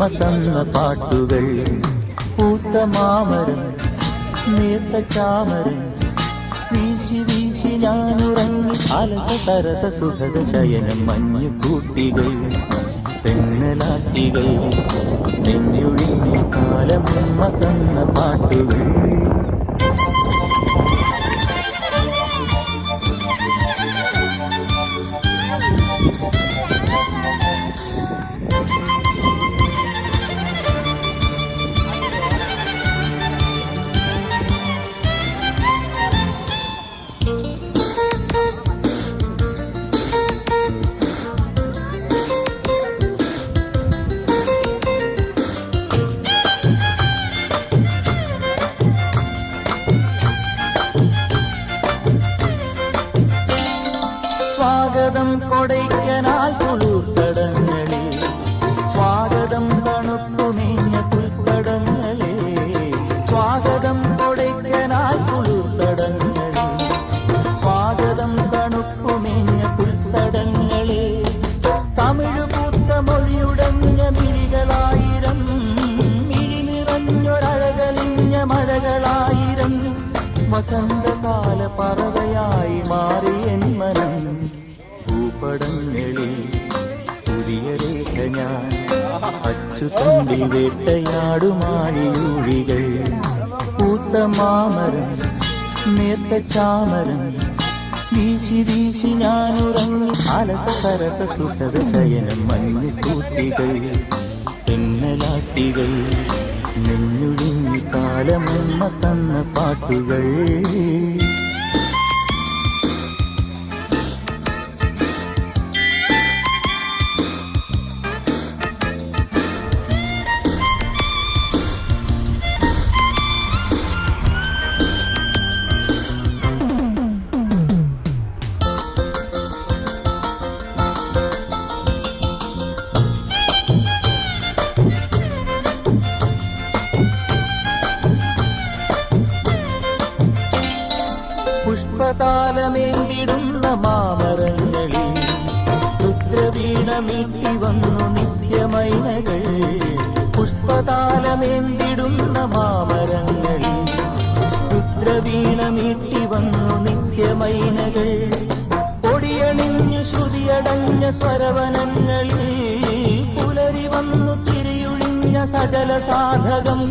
ഉമ്മ തന്ന പാട്ടുകൾ. പൂത്ത മാമരം നേർത്ത ചാമരം വീശി വീശി ഞാനുറങ്ങി അലസ സരസ സുഖത ശയനം. മഞ്ഞു കൂട്ടികൾ തെന്നലാട്ടികൾ നെഞ്ഞൊഴിഞ്ഞ കാലം ഉമ്മ തന്ന പാട്ടുകൾ. സ്വാഗതം കൊടൈക്കനാൽ കുളിർത്തടങ്ങളെ, സ്വാഗതം തണുപ്പുമേഞ്ഞ പുൽത്തടങ്ങളെ. സ്വാഗതം കൊടൈക്കനാൽ കുളിർത്തടങ്ങളെ, സ്വാഗതം തണുപ്പുമേഞ്ഞ പുൽത്തടങ്ങളെ. തമിഴ് പൂത്ത മൊഴിയുടഞ്ഞ മിഴികളായിരം, മിഴി നിറഞ്ഞൊരഴകലിഞ്ഞ മഴകളായിരം. വസന്തകാല പറവയായി മാറി എൻ മനം. ഭൂപടങ്ങളിൽ പുതിയ രേഖ ഞാൻ അച്ചുതണ്ടിൽ വേട്ടയാടുമാണിയൂഴികൾ. പൂത്ത മാമരം നേർത്ത ചാമരം വീശി വീശി ഞാനുറങ്ങി അലസ സരസ സുഖത ശയനം. മഞ്ഞു കൂട്ടികൾ തെന്നലാട്ടികൾ നെഞ്ഞുഴിഞ്ഞു കാലമുമ്മ തന്ന പാട്ടുകൾ. പുഷ്പതാലമേന്തിടുന്ന മാമരങ്ങളിൽ രുദ്രവീണമീട്ടി വന്നു നിത്യമൈനകൾ. പുഷ്പതാലമേന്തിടുന്ന മാമരങ്ങളിൽ രുദ്രവീണമീട്ടി വന്നു നിത്യമൈനകൾ. പൊടിയണിഞ്ഞു ശ്രുതിയടഞ്ഞ സ്വരവനങ്ങളിൽ പുലരി വന്നു തിരിയുഴിഞ്ഞ സജല സാധകം.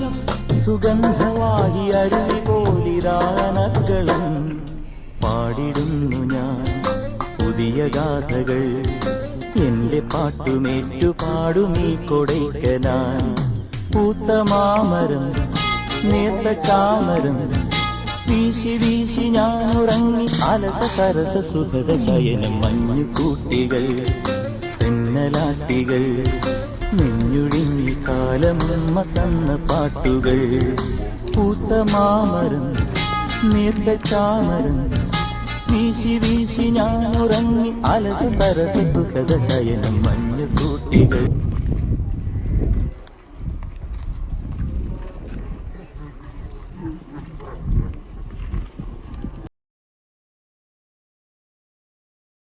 സുഗന്ധവാഹി അരുവി പോലിരാനക്കളും പാടിടുന്നു ഞാൻ പുതിയ ഗാഥകൾ. എന്റെ പാട്ടുമേറ്റു പാടുമീ കൊടൈക്കനാൽ. പൂത്ത മാമരം നേർത്ത ചാമരം വീശി വീശി ഞാനുറങ്ങി അലസ സരസ സുഖത ശയനം. മഞ്ഞു കൂട്ടികൾ തെന്നലാട്ടികൾ നെഞ്ഞുഴിഞ്ഞു കാലമുമ്മ തന്ന പാട്ടുകൾ. പൂത്ത മാമരം നേർത്ത ചാമരം വീശി വീശി ഞാനുറങ്ങി അലസ സരസ സുഖത ശയനം. മഞ്ഞു കൂട്ടികൾ